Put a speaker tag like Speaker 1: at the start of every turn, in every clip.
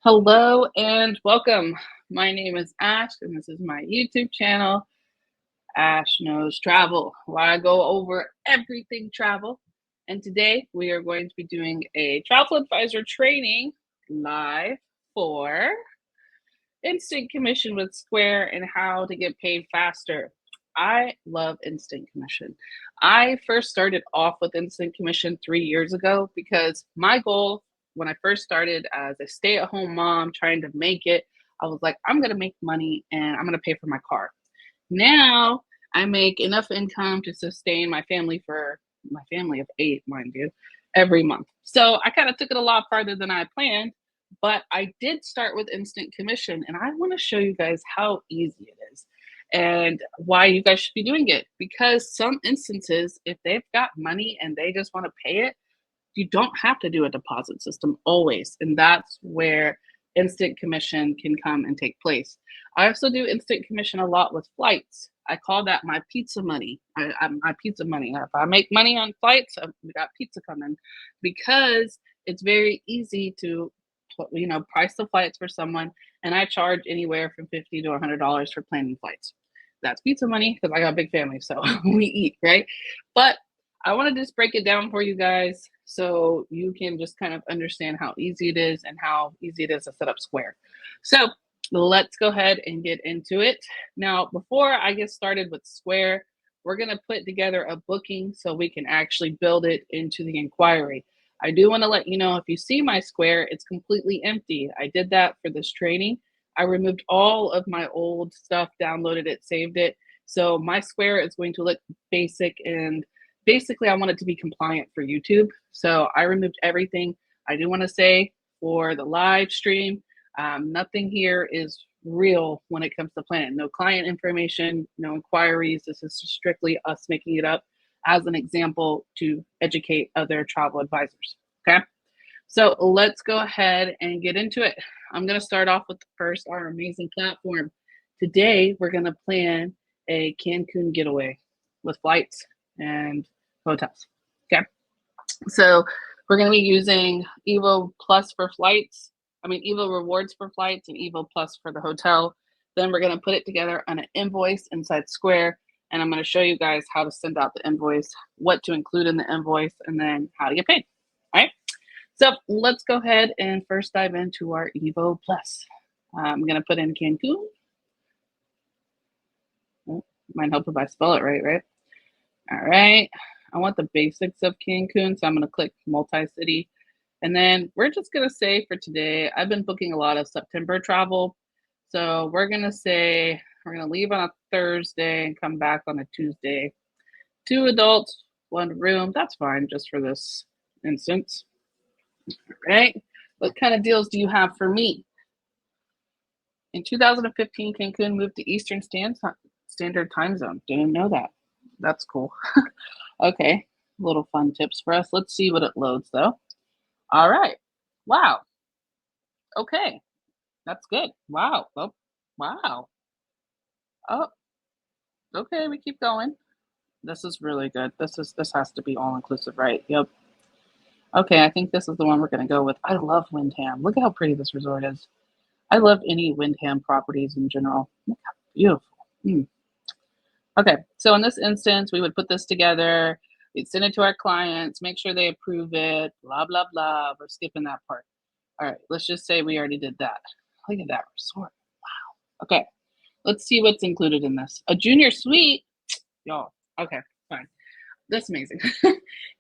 Speaker 1: Hello and welcome. My name is Ash, and this is my YouTube channel, Ash Knows Travel, where I go over everything travel. And today we are going to be doing a travel advisor training live for instant commission with Square and how to get paid faster. I love instant commission. I first started off with instant commission 3 years ago because my goal when I first started as a stay-at-home mom trying to make it, I was like, I'm going to make money and I'm going to pay for my car. Now I make enough income to sustain my family for my family of 8, mind you, every month. So I kind of took it a lot farther than I planned, but I did start with instant commission, and I want to show you guys how easy it is and why you guys should be doing it. Because some instances, if they've got money and they just want to pay it, you don't have to do a deposit system always. And that's where instant commission can come and take place. I also do instant commission a lot with flights. I call that my pizza money. My pizza money. If I make money on flights, we got pizza coming, because it's very easy to price the flights for someone, and I charge anywhere from $50 to $100 for planning flights. That's pizza money because I got a big family, so we eat, right? But I want to just break it down for you guys so you can just kind of understand how easy it is and how easy it is to set up Square. So let's go ahead and get into it. Now, before I get started with Square, we're going to put together a booking so we can actually build it into the inquiry. I do want to let you know, if you see my Square, it's completely empty. I did that for this training. I removed all of my old stuff, downloaded it, saved it. So my Square is going to look basic, and basically I want it to be compliant for YouTube. So I removed everything. I do want to say, for the live stream, nothing here is real when it comes to planning. No client information, no inquiries. This is strictly us making it up as an example to educate other travel advisors. Okay, so let's go ahead and get into it. I'm going to start off with first our amazing platform. Today we're going to plan a Cancun getaway with flights and hotels. Okay, so we're going to be using Evo Plus for flights. Evo Rewards for flights and Evo Plus for the hotel. Then we're going to put it together on an invoice inside Square, and I'm going to show you guys how to send out the invoice, what to include in the invoice, and then how to get paid. All right, so let's go ahead and first dive into our Evo Plus. I'm going to put in Cancun. Oh, might help if I spell it right? All right, I want the basics of Cancun, so I'm going to click multi-city. And then we're just going to say for today, I've been booking a lot of September travel. So we're going to say we're going to leave on a Thursday and come back on a Tuesday. 2 adults, 1 room. That's fine just for this instance. All right. What kind of deals do you have for me? In 2015, Cancun moved to Eastern Standard Time Zone. Didn't know that. That's cool. Okay. Little fun tips for us. Let's see what it loads though. All right. Wow. Okay. That's good. Wow. Oh, wow. Oh, okay. We keep going. This is really good. This has to be all inclusive, right? Yep. Okay. I think this is the one we're going to go with. I love Windham. Look at how pretty this resort is. I love any Windham properties in general. Look how beautiful. Okay. So in this instance, we would put this together. We'd send it to our clients, make sure they approve it, blah, blah, blah. We're skipping that part. All right, let's just say we already did that. Look at that resort. Wow. Okay, let's see what's included in this. A junior suite. Y'all. Okay, fine. That's amazing.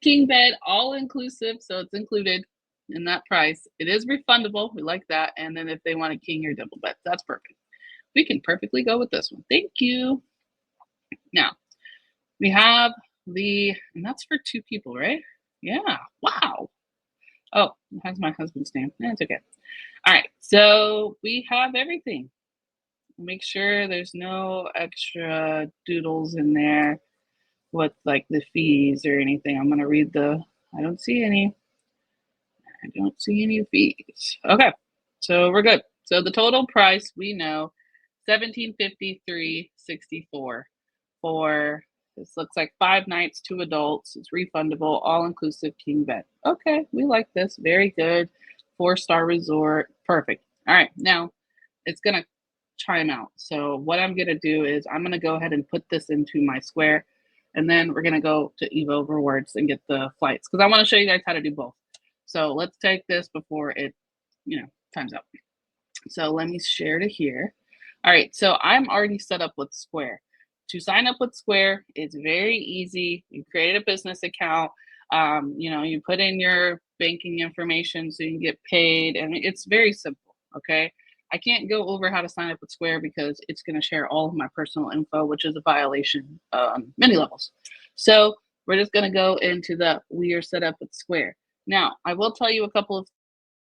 Speaker 1: King bed, all inclusive, so it's included in that price. It is refundable. We like that. And then if they want a king or double bed, that's perfect. We can perfectly go with this one. Thank you. Now, we have and that's for 2 people, right? Yeah. Wow. Oh, it has my husband's name. That's okay. All right. So we have everything. Make sure there's no extra doodles in there with like the fees or anything. I'm going to read I don't see any. I don't see any fees. Okay. So we're good. So the total price we know $1,753.64 for this. Looks like 5 nights, 2 adults. It's refundable, all inclusive king bed. Okay, we like this. Very good. 4-star resort. Perfect. All right, now it's gonna chime out. So what I'm gonna do is I'm gonna go ahead and put this into my Square, and then we're gonna go to Evo Rewards and get the flights because I want to show you guys how to do both. So let's take this before it, times out. So let me share to here. All right, so I'm already set up with Square. To sign up with Square, it's very easy. You create a business account. You put in your banking information so you can get paid, and it's very simple. Okay. I can't go over how to sign up with Square because it's going to share all of my personal info, which is a violation on many levels. So we're just going to go into the we are set up with Square. Now, I will tell you a couple of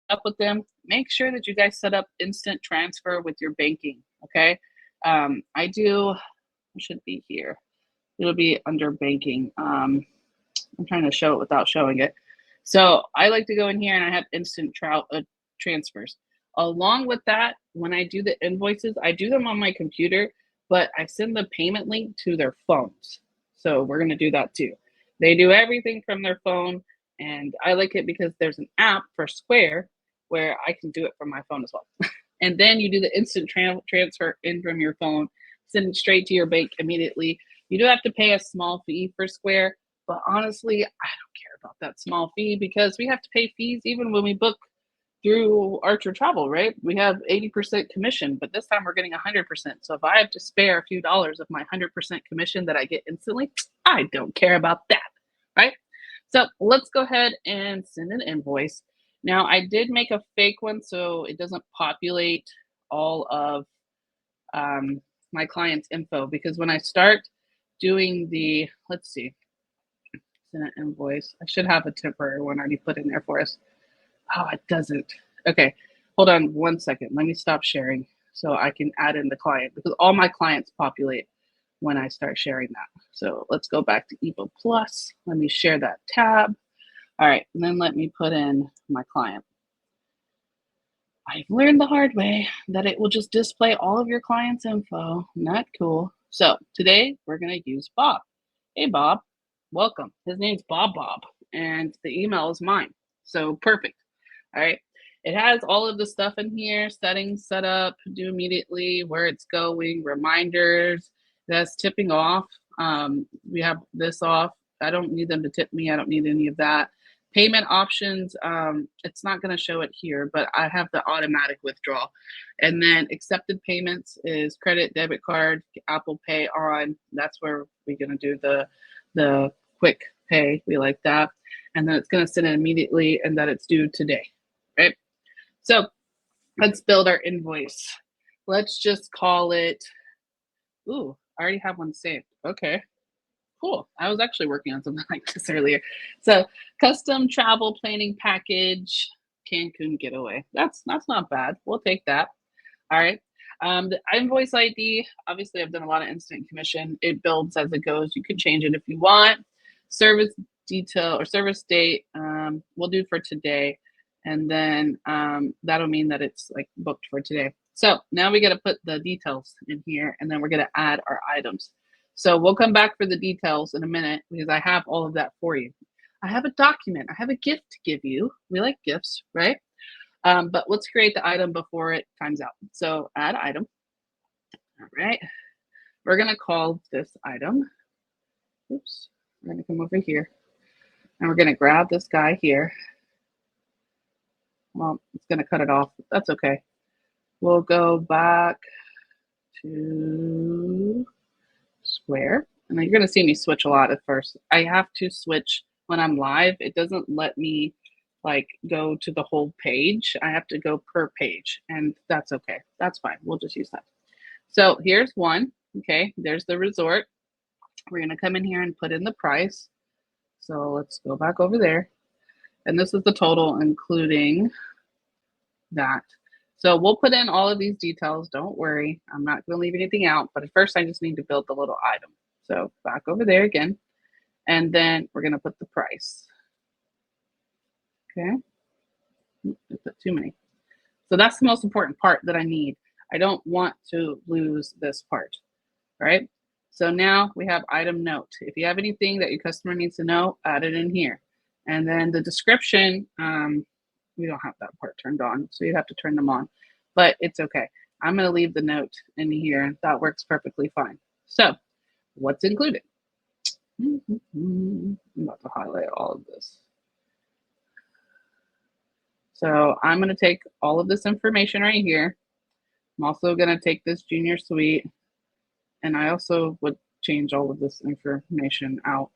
Speaker 1: up with them, make sure that you guys set up instant transfer with your banking. Okay. I do, it should be here. It'll be under banking. I'm trying to show it without showing it. So I like to go in here and I have instant transfers. Along with that, when I do the invoices, I do them on my computer, but I send the payment link to their phones. So we're going to do that too. They do everything from their phone. And I like it because there's an app for Square where I can do it from my phone as well. And then you do the instant transfer in from your phone, send it straight to your bank immediately. You do have to pay a small fee for Square, but honestly, I don't care about that small fee because we have to pay fees even when we book through Archer Travel, right? We have 80% commission, but this time we're getting 100%. So if I have to spare a few dollars of my 100% commission that I get instantly, I don't care about that, right? So let's go ahead and send an invoice. Now I did make a fake one so it doesn't populate all of my client's info because when I start doing the, let's see, send an invoice. I should have a temporary one already put in there for us. Oh, it doesn't. Okay, hold on 1 second. Let me stop sharing so I can add in the client because all my clients populate when I start sharing that. So let's go back to EVO Plus. Let me share that tab. All right, and then let me put in my client. I've learned the hard way that it will just display all of your clients' info. Not cool. So today we're going to use Bob. Hey, Bob, welcome. His name's Bob, and the email is mine. So perfect. All right. It has all of the stuff in here, settings set up, do immediately, where it's going, reminders, that's tipping off. We have this off. I don't need them to tip me. I don't need any of that. Payment options, it's not going to show it here, but I have the automatic withdrawal. And then accepted payments is credit, debit card, Apple Pay on. That's where we're going to do the quick pay. We like that. And then it's going to send it immediately and that it's due today, right? So let's build our invoice. Let's just call it, ooh, I already have one saved. Okay, cool. I was actually working on something like this earlier. So custom travel planning package, Cancun getaway. That's not bad. We'll take that. All right. The invoice ID, obviously I've done a lot of instant commission. It builds as it goes. You can change it if you want. Service detail or service date, we'll do for today. And then that'll mean that it's like booked for today. So now we got to put the details in here and then we're going to add our items. So we'll come back for the details in a minute because I have all of that for you. I have a document. I have a gift to give you. We like gifts, right? But let's create the item before it times out. So add item. All right. We're going to call this item. Oops. We're going to come over here. And we're going to grab this guy here. Well, it's going to cut it off. That's okay. We'll go back to Square. And then you're going to see me switch a lot at first. I have to switch when I'm live. It doesn't let me like go to the whole page. I have to go per page. And that's okay. That's fine. We'll just use that. So here's one. Okay. There's the resort. We're going to come in here and put in the price. So let's go back over there. And this is the total, including that. So we'll put in all of these details. Don't worry. I'm not going to leave anything out. But at first, I just need to build the little item. So back over there again. And then we're going to put the price. Okay. I put too many. So that's the most important part that I need. I don't want to lose this part. Right? So now we have item note. If you have anything that your customer needs to know, add it in here. And then the description, we don't have that part turned on, so you have to turn them on. but it's okay. I'm going to leave the note in here. That works perfectly fine. So what's included? I'm about to highlight all of this. So I'm going to take all of this information right here. I'm also going to take this junior suite, and I also would change all of this information out,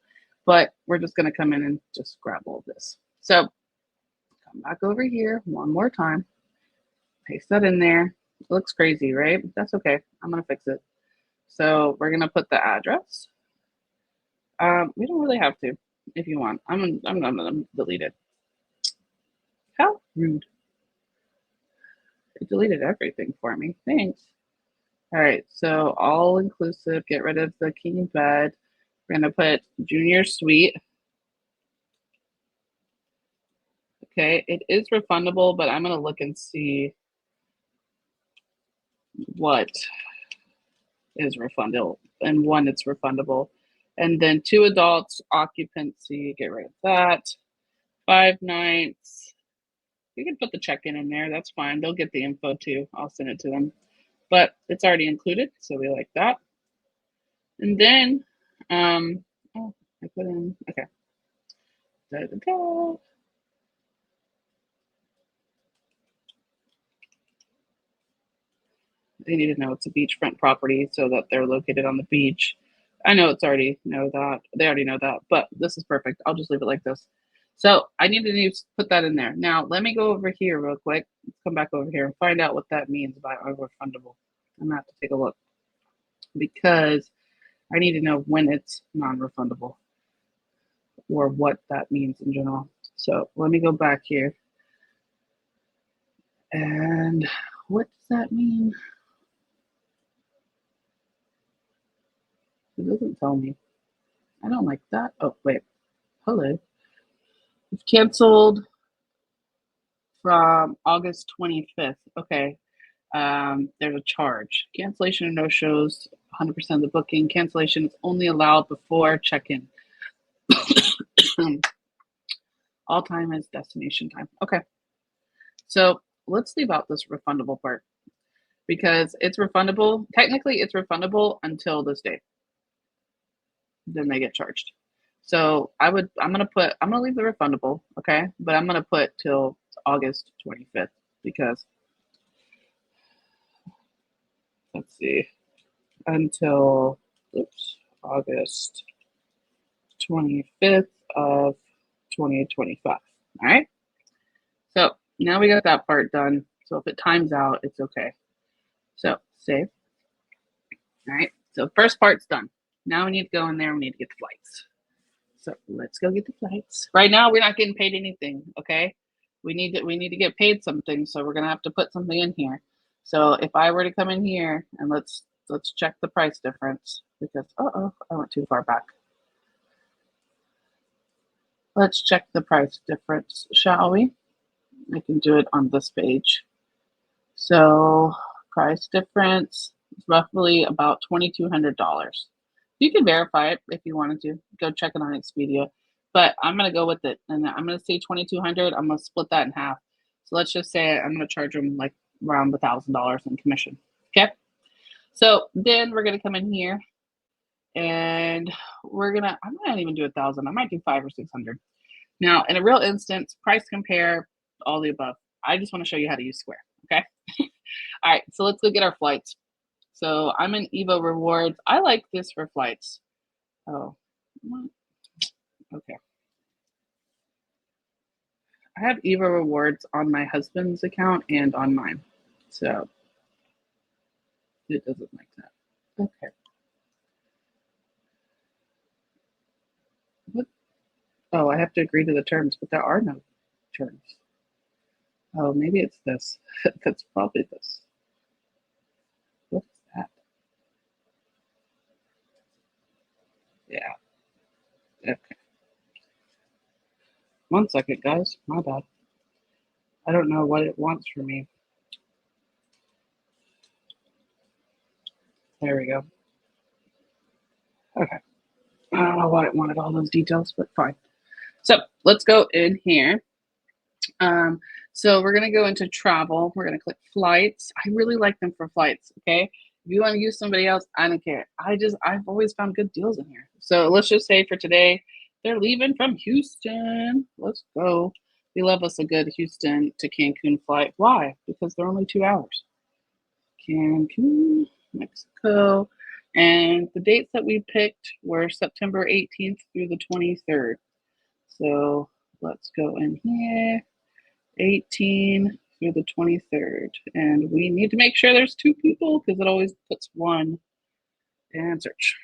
Speaker 1: but we're just going to come in and just grab all of this. So come back over here one more time, paste that in there. It looks crazy, right? That's okay. I'm going to fix it. So we're going to put the address. We don't really have to if you want. I'm going to delete it. How rude. It deleted everything for me. Thanks. All right, so all inclusive, get rid of the king bed. We're gonna put junior suite. Okay, it is refundable, but I'm gonna look and see what is refundable and when it's refundable. And then 2 adults, occupancy, get rid of that. 5 nights. You can put the check-in in there, that's fine. They'll get the info too. I'll send it to them. But it's already included, so we like that. And then, oh, I put in, okay. Da, da, da. They need to know it's a beachfront property so that they're located on the beach. I know it's already know that. They already know that, but this is perfect. I'll just leave it like this. So I need to put that in there. Now, let me go over here real quick. Let's come back over here and find out what that means by refundable. I'm going to have to take a look because I need to know when it's non-refundable or what that means in general. So let me go back here. And what does that mean? It doesn't tell me. I don't like that. Oh, wait. Hello. It's canceled from August 25th. Okay. There's a charge. Cancellation of no shows, 100% of the booking. Cancellation is only allowed before check-in. All time is destination time. Okay. So let's leave out this refundable part because it's refundable. Technically, it's refundable until this day. Then they get charged. So I'm gonna leave the refundable, okay? But I'm gonna put till August 25th because let's see, until August 25th of 2025. All right. So now we got that part done. So if it times out, it's okay. So save. All right. So first part's done. Now we need to go in there. We need to get the flights. So let's go get the flights. Right now, we're not getting paid anything. Okay. We need to get paid something. So we're gonna have to put something in here. So if I were to come in here and let's check the price difference because I went too far back. Let's check the price difference, shall we? I can do it on this page. So price difference is roughly about $2,200. You can verify it if you wanted to. Go check it on Expedia. But I'm going to go with it. And I'm going to say $2,200. I'm going to split that in half. So let's just say I'm going to charge them like around $1,000 in commission. Okay. So then we're going to come in here and I'm not even do 1,000. I might do 500 or 600. Now, in a real instance, price compare, all the above. I just want to show you how to use Square. Okay. All right. So let's go get our flights. So I'm in Evo Rewards. I like this for flights. Oh, okay. I have Evo Rewards on my husband's account and on mine. So it doesn't like that. Okay. What? Oh, I have to agree to the terms, but there are no terms. Oh, maybe it's this. That's probably this. What's that? Yeah. Okay. 1 second, guys. My bad. I don't know what it wants from me. There we go. Okay. I don't know why it wanted all those details, but fine. So let's go in here. So we're gonna go into travel. We're gonna click flights. I really like them for flights. Okay. If you want to use somebody else, I don't care. I've always found good deals in here. So let's just say for today, they're leaving from Houston. Let's go. We love us a good Houston to Cancun flight. Why? Because they're only 2 hours. Cancun, Mexico. And the dates that we picked were September 18th through the 23rd. So let's go in here. 18 through the 23rd. And we need to make sure there's 2 people because it always puts 1 and search.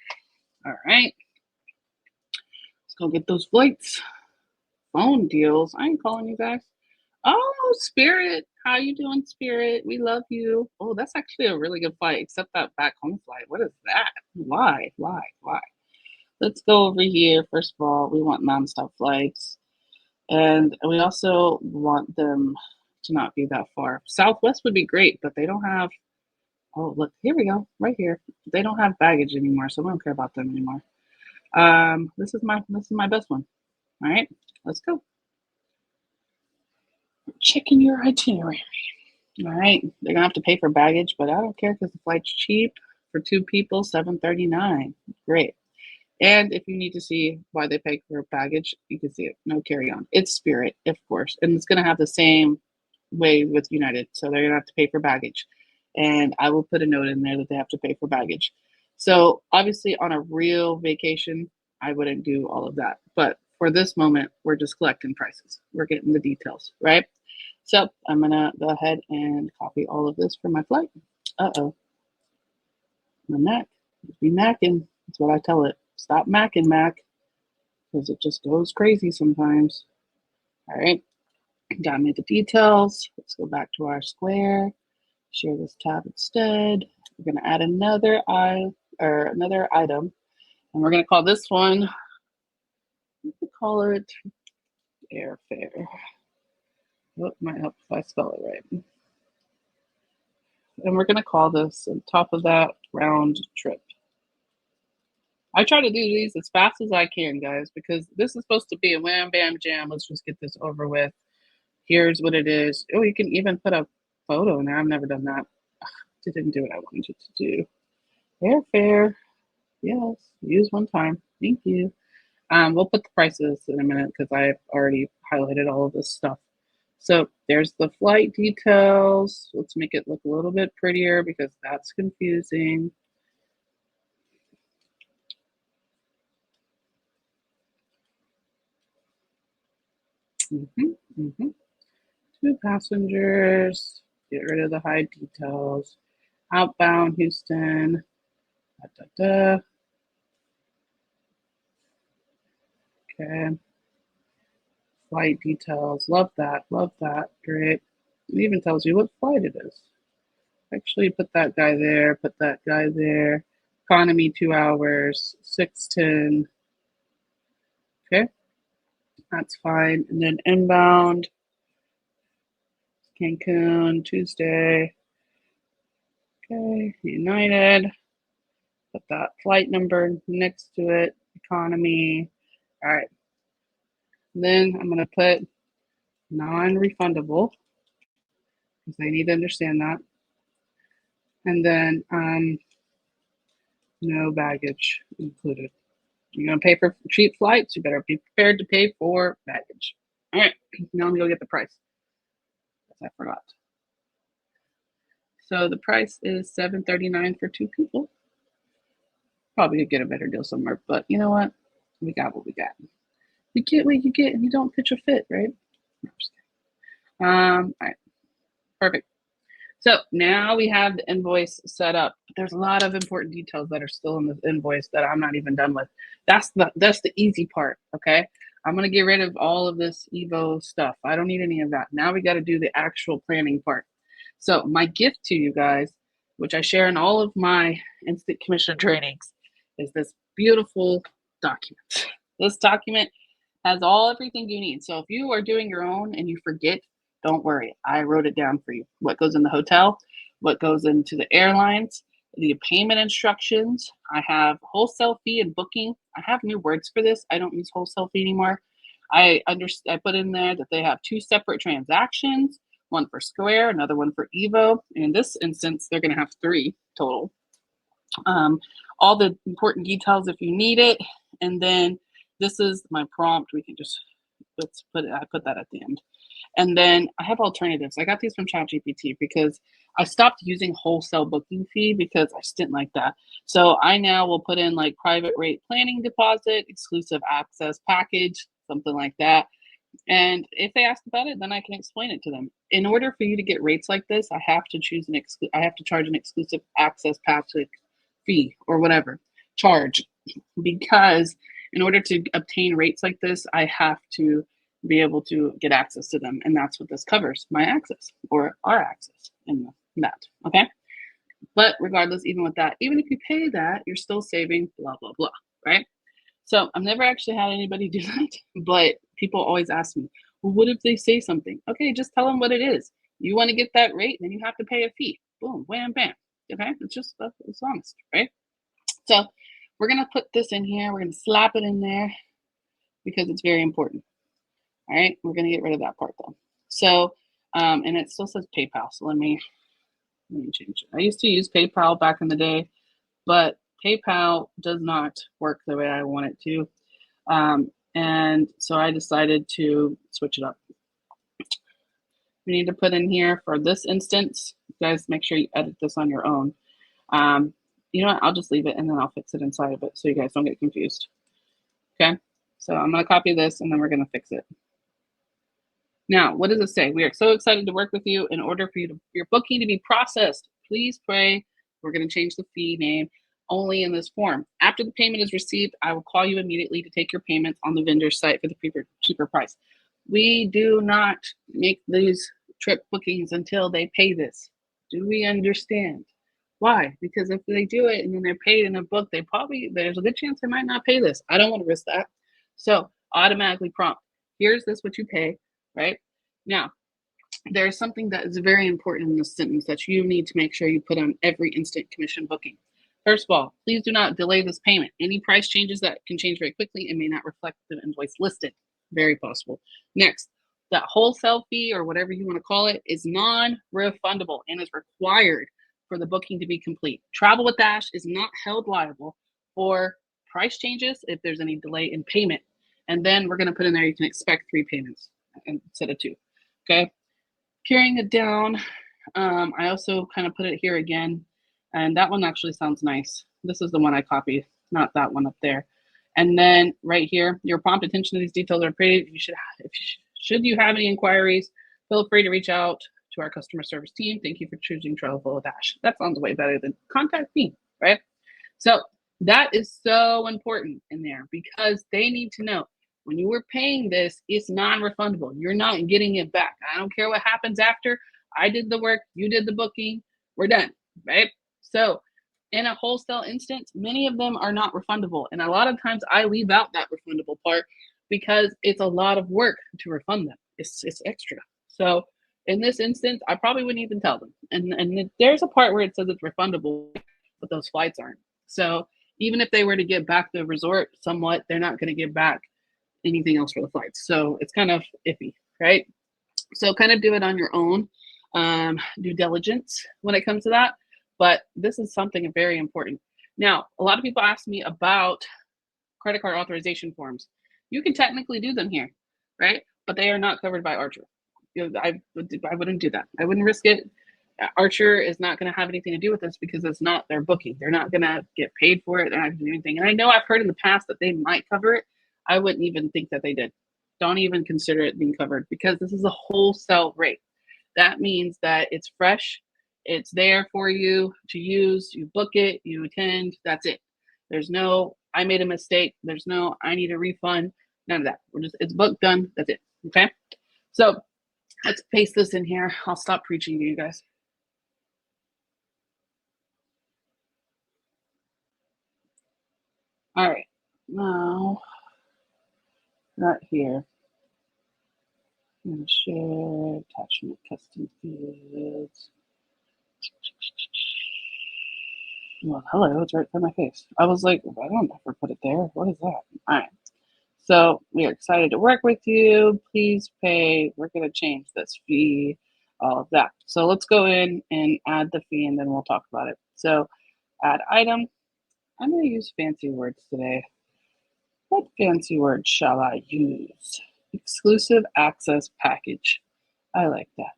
Speaker 1: All right. Let's go get those flights. Phone deals. I ain't calling you guys. Oh, Spirit. How you doing, Spirit? We love you. Oh, that's actually a really good flight, except that back home flight. What is that? Why? Why? Let's go over here. First of all, we want nonstop flights. And we also want them to not be that far. Southwest would be great, but they don't have, oh, look, here we go, right here. They don't have baggage anymore, so we don't care about them anymore. This is my best one. All right, let's go. Checking your itinerary. All right, they're gonna have to pay for baggage, but I don't care because the flight's cheap for 2 people, $739. Great. And if you need to see why they pay for baggage, you can see it. No carry-on. It's Spirit, of course, and it's gonna have the same way with United, so they're gonna have to pay for baggage. And I will put a note in there that they have to pay for baggage. So obviously, on a real vacation, I wouldn't do all of that. But for this moment, we're just collecting prices. We're getting the details, right? So I'm gonna go ahead and copy all of this for my flight. Uh-oh. My Mac. Be macking. That's what I tell it. Stop macking, Mac, because it just goes crazy sometimes. All right. Got me the details. Let's go back to our square. Share this tab instead. We're going to add another item, and we're going to call this one. We could call it airfare. Oh, might help if I spell it right. And we're going to call this on top of that round trip. I try to do these as fast as I can, guys, because this is supposed to be a wham, bam, jam. Let's just get this over with. Here's what it is. Oh, you can even put a photo in there. I've never done that. Didn't do what I wanted it to do. Airfare. Yes. Use one time. Thank you. We'll put the prices in a minute because I've already highlighted all of this stuff. So there's the flight details. Let's make it look a little bit prettier because that's confusing. Mm-hmm. 2 passengers. Get rid of the high details. Outbound Houston. Okay. Flight details. Love that. Love that. Great. It even tells you what flight it is. Actually, put that guy there. Put that guy there. Economy 2 hours. 610. Okay. That's fine. And then inbound. Cancun, Tuesday. Okay. United. Put that flight number next to it. Economy. All right. Then I'm going to put non-refundable because they need to understand that. And then no baggage included. You're going to pay for cheap flights. You better be prepared to pay for baggage. All right. Now let me go get the price. I forgot. So the price is $739 for 2 people. Probably could get a better deal somewhere, but you know what? We got what we got. You get what you get, and you don't pitch a fit, right? No, I'm just kidding. All right, perfect. So now we have the invoice set up. There's a lot of important details that are still in this invoice that I'm not even done with. That's the easy part, okay? I'm gonna get rid of all of this Evo stuff. I don't need any of that. Now we got to do the actual planning part. So my gift to you guys, which I share in all of my instant commission trainings, is this beautiful document. This document has everything you need. So if you are doing your own and you forget, don't worry. I wrote it down for you. What goes in the hotel, what goes into the airlines, the payment instructions. I have wholesale fee and booking. I have new words for this. I don't use wholesale fee anymore. I put in there that they have 2 separate transactions, one for Square, another one for Evo. In this instance, they're gonna have 3 total. All the important details if you need it. And then this is my prompt. We can just, I put that at the end. And then I have alternatives. I got these from ChatGPT because I stopped using wholesale booking fee because I just didn't like that. So I now will put in like private rate planning deposit, exclusive access package, something like that. And if they ask about it, then I can explain it to them. In order for you to get rates like this, I have to choose I have to charge an exclusive access package fee or whatever charge, because in order to obtain rates like this, I have to be able to get access to them. And that's what this covers, my access or our access in that. Okay. But regardless, even with that, even if you pay that, you're still saving blah, blah, blah. Right. So I've never actually had anybody do that, but people always ask me, well, what if they say something? Okay, just tell them what it is. You want to get that rate, then you have to pay a fee. Boom, wham, bam. Okay, it's honest, right? So we're gonna put this in here. We're gonna slap it in there because it's very important. All right, we're gonna get rid of that part though. So, and it still says PayPal. So let me change it. I used to use PayPal back in the day, but PayPal does not work the way I want it to. And so I decided to switch it up. We need to put in here for this instance, guys, make sure you edit this on your own. You know what, I'll just leave it and then I'll fix it inside of it so you guys don't get confused. Okay, so I'm gonna copy this and then we're gonna fix it. Now, what does it say? We are so excited to work with you. In order for your booking to be processed, please pray. We're gonna change the fee name only in this form. After the payment is received, I will call you immediately to take your payments on the vendor site for the cheaper price. We do not make these trip bookings until they pay this. Do we understand? Why? Because if they do it and then they're paid in a book, there's a good chance they might not pay this. I don't want to risk that. So automatically prompt, here's what you pay, right? Now, there's something that is very important in this sentence that you need to make sure you put on every instant commission booking. First of all, please do not delay this payment. Any price changes that can change very quickly and may not reflect the invoice listed. Very possible. Next, that wholesale fee or whatever you want to call it is non-refundable and is required for the booking to be complete. Travel with Dash is not held liable for price changes if there's any delay in payment. And then we're going to put in there, you can expect 3 payments instead of 2. Okay. Carrying it down, I also kind of put it here again. And that one actually sounds nice. This is the one I copied, not that one up there. And then right here, your prompt attention to these details are pretty. Should you have any inquiries, feel free to reach out to our customer service team. Thank you for choosing Travel with Dash. That sounds way better than contact me, right? So that is so important in there because they need to know when you were paying this, it's non-refundable. You're not getting it back. I don't care what happens after. I did the work, you did the booking, we're done, right? So in a wholesale instance, many of them are not refundable. And a lot of times I leave out that refundable part because it's a lot of work to refund them. It's extra. So in this instance, I probably wouldn't even tell them. And there's a part where it says it's refundable, but those flights aren't. So even if they were to get back the resort somewhat, they're not going to get back anything else for the flights. So it's kind of iffy, right? So kind of do it on your own due diligence when it comes to that. But this is something very important. Now, a lot of people ask me about credit card authorization forms. You can technically do them here, right? But they are not covered by Archer. I wouldn't do that. I wouldn't risk it. Archer is not going to have anything to do with this because it's not their booking. They're not going to get paid for it. They're not going to do anything. And I know I've heard in the past that they might cover it. I wouldn't even think that they did. Don't even consider it being covered because this is a wholesale rate. That means that it's fresh. It's there for you to use. You book it, you attend, that's it. There's no, I made a mistake. There's no, I need a refund. None of that. It's booked, done, that's it. Okay. So let's paste this in here. I'll stop preaching to you guys. All right. Now, right here. I'm going to share attachment custom fields. Well, hello, it's right for my face. I was like, I don't ever put it there. What is that? All right. So we are excited to work with you. Please pay. We're going to change this fee, all of that. So let's go in and add the fee and then we'll talk about it. So add item. I'm going to use fancy words today. What fancy word shall I use? Exclusive access package. I like that.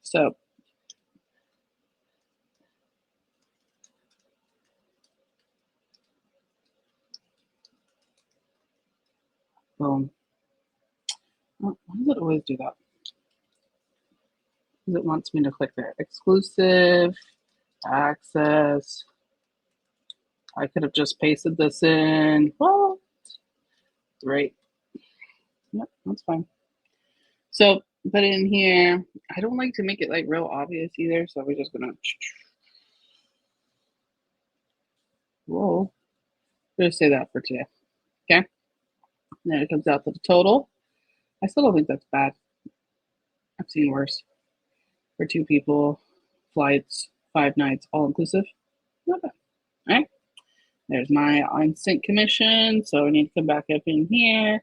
Speaker 1: So boom. Why does it always do that? Because it wants me to click there. Exclusive access. I could have just pasted this in. Well, great. Yep, that's fine. So put it in here. I don't like to make it like real obvious either, so we're just gonna. Whoa. Just say that for today. Okay. Then it comes out to the total. I still don't think that's bad. I've seen worse. For 2 people, flights, 5 nights, all inclusive. Not bad. All right. There's my instant commission. So I need to come back up in here.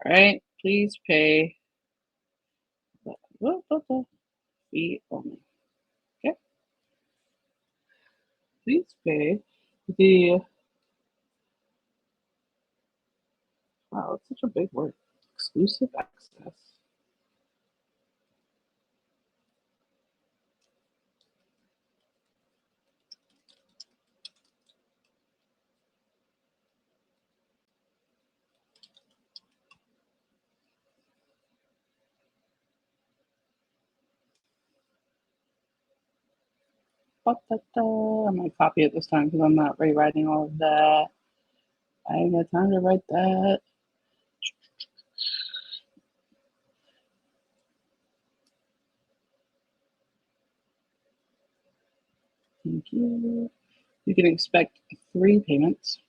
Speaker 1: All right. Please pay the fee only. Okay. Please pay the. Wow, it's such a big word. Exclusive access. I'm going to copy it this time because I'm not rewriting all of that. I ain't got time to write that. Thank you. You can expect 3 payments.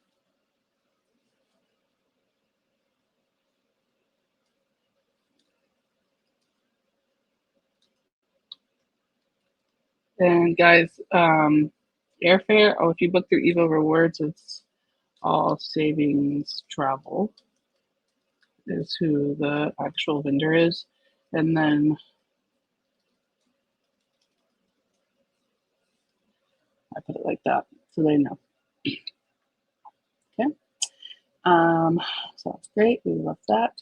Speaker 1: And guys, airfare, oh, if you book through Evo Rewards, it's all savings travel is who the actual vendor is. And then I put it like that so they know. Okay. So that's great. We love that.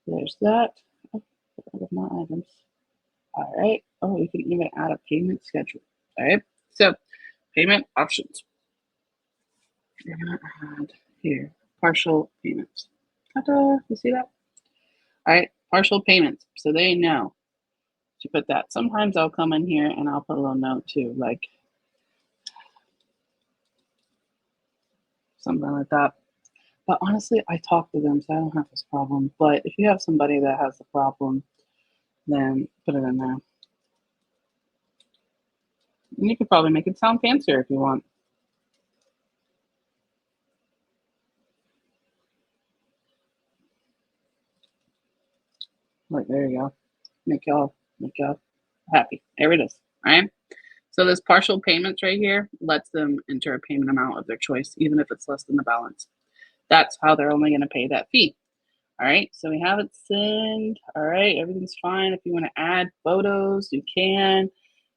Speaker 1: There's that. Oh, get rid of my items. All right. Oh, you can even add a payment schedule. All right. So payment options. You're gonna add here partial payments. Ta-da! You see that? All right, partial payments. So they know to put that. Sometimes I'll come in here and I'll put a little note too, like something like that. But honestly, I talk to them, so I don't have this problem. But if you have somebody that has the problem, then put it in there. And you could probably make it sound fancier if you want. Like, there you go. Make y'all happy. There it is. All right. So this partial payments right here lets them enter a payment amount of their choice, even if it's less than the balance. That's how they're only going to pay that fee. All right, so we have it sent. All right, everything's fine. If you want to add photos, you can.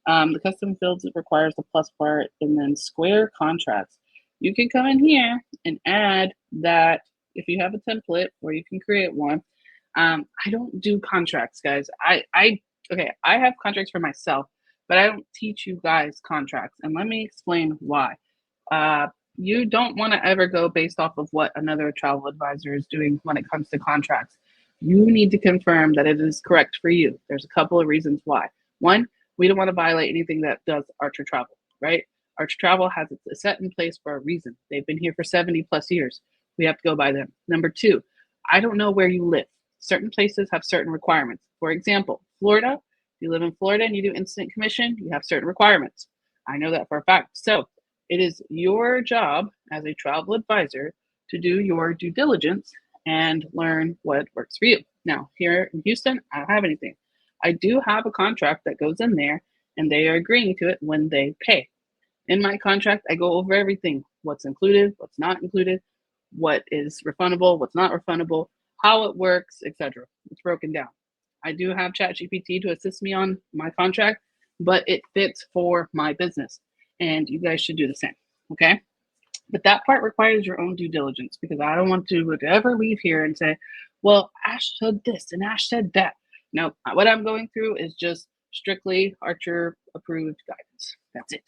Speaker 1: The custom fields, it requires the plus part, and then square contracts. You can come in here and add that if you have a template, or you can create one. I don't do contracts, guys. Okay, I have contracts for myself, but I don't teach you guys contracts. And let me explain why. You don't want to ever go based off of what another travel advisor is doing when it comes to contracts. You need to confirm that it is correct for you. There's a couple of reasons why. One, we don't want to violate anything that does Archer Travel, right? Archer Travel has it set in place for a reason. They've been here for 70 plus years. We have to go by them. Number two, I don't know where you live. Certain places have certain requirements. For example, Florida, if you live in Florida and you do instant commission, you have certain requirements. I know that for a fact. So it is your job as a travel advisor to do your due diligence and learn what works for you. Now, here in Houston, I don't have anything. I do have a contract that goes in there, and they are agreeing to it when they pay. In my contract, I go over everything, what's included, what's not included, what is refundable, what's not refundable, how it works, etc. It's broken down. I do have ChatGPT to assist me on my contract, but it fits for my business, and you guys should do the same. Okay. But that part requires your own due diligence, because I don't want to ever leave here and say, well, Ash said this and Ash said that. No, what I'm going through is just strictly Archer approved guidance. That's it.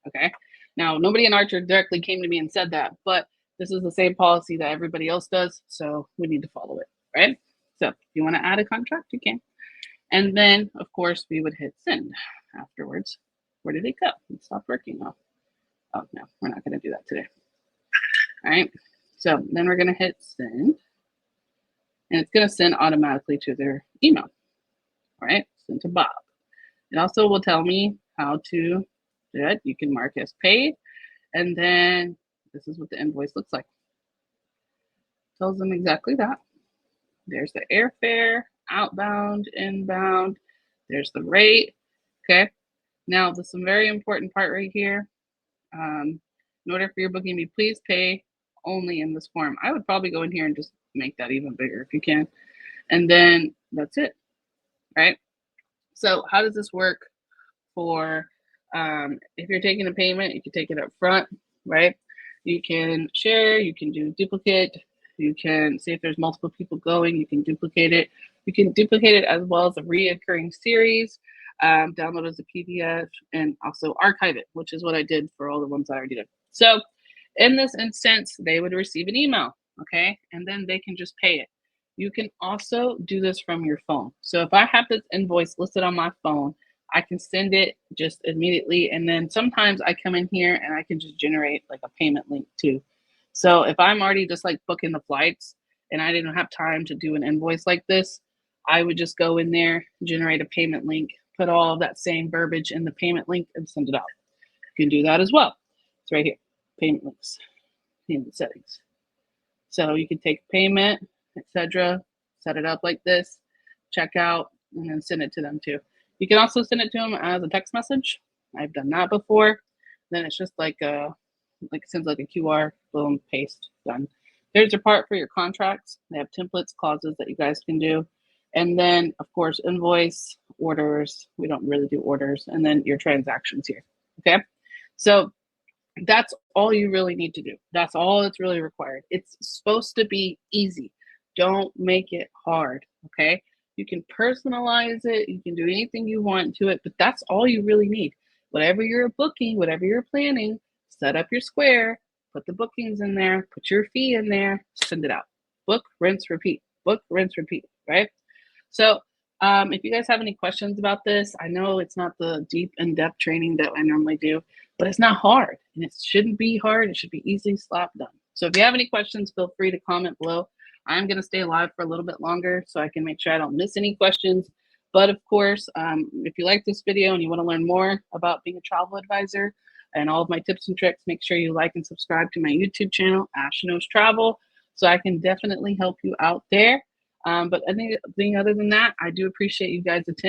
Speaker 1: Okay. Now, nobody in Archer directly came to me and said that, but this is the same policy that everybody else does. So we need to follow it. Right. So if you want to add a contract, you can. And then, of course, we would hit send afterwards. Where did it go? It stopped working. Oh, no, we're not going to do that today. All right, so then we're going to hit send, and it's going to send automatically to their email. All right, send to Bob. It also will tell me how to do it. You can mark as paid, and then this is what the invoice looks like. Tells them exactly that. There's the airfare, outbound, inbound. There's the rate. Okay, now there's some very important part right here. In order for your booking to be, please pay only in this form. I would probably go in here and just make that even bigger if you can. And then that's it, right? So how does this work for, if you're taking a payment, you can take it up front, right? You can share, you can do duplicate, you can see if there's multiple people going, you can duplicate it. You can duplicate it as well as a reoccurring series, download as a PDF, and also archive it, which is what I did for all the ones I already did. So in this instance, they would receive an email, okay? And then they can just pay it. You can also do this from your phone. So if I have this invoice listed on my phone, I can send it just immediately. And then sometimes I come in here and I can just generate like a payment link too. So if I'm already just like booking the flights and I didn't have time to do an invoice like this, I would just go in there, generate a payment link, put all of that same verbiage in the payment link and send it out. You can do that as well. It's right here, payment links, payment settings. So you can take payment, etc., set it up like this, check out, and then send it to them too. You can also send it to them as a text message. I've done that before. Then it's just like it sends like a QR, boom, paste, done. There's a part for your contracts. They have templates, clauses that you guys can do. And then, of course, invoice, orders. We don't really do orders. And then your transactions here, okay? So that's all you really need to do. That's all that's really required. It's supposed to be easy. Don't make it hard, okay? You can personalize it. You can do anything you want to it, but that's all you really need. Whatever you're booking, whatever you're planning, set up your square, put the bookings in there, put your fee in there, send it out. Book, rinse, repeat. Book, rinse, repeat, right? So if you guys have any questions about this, I know it's not the deep in-depth training that I normally do, but it's not hard, and it shouldn't be hard. It should be easy, slap done. So if you have any questions, feel free to comment below. I'm going to stay live for a little bit longer so I can make sure I don't miss any questions. But of course, if you like this video and you want to learn more about being a travel advisor and all of my tips and tricks, make sure you like and subscribe to my YouTube channel, Ash Knows Travel, so I can definitely help you out there. But anything other than that, I do appreciate you guys attending.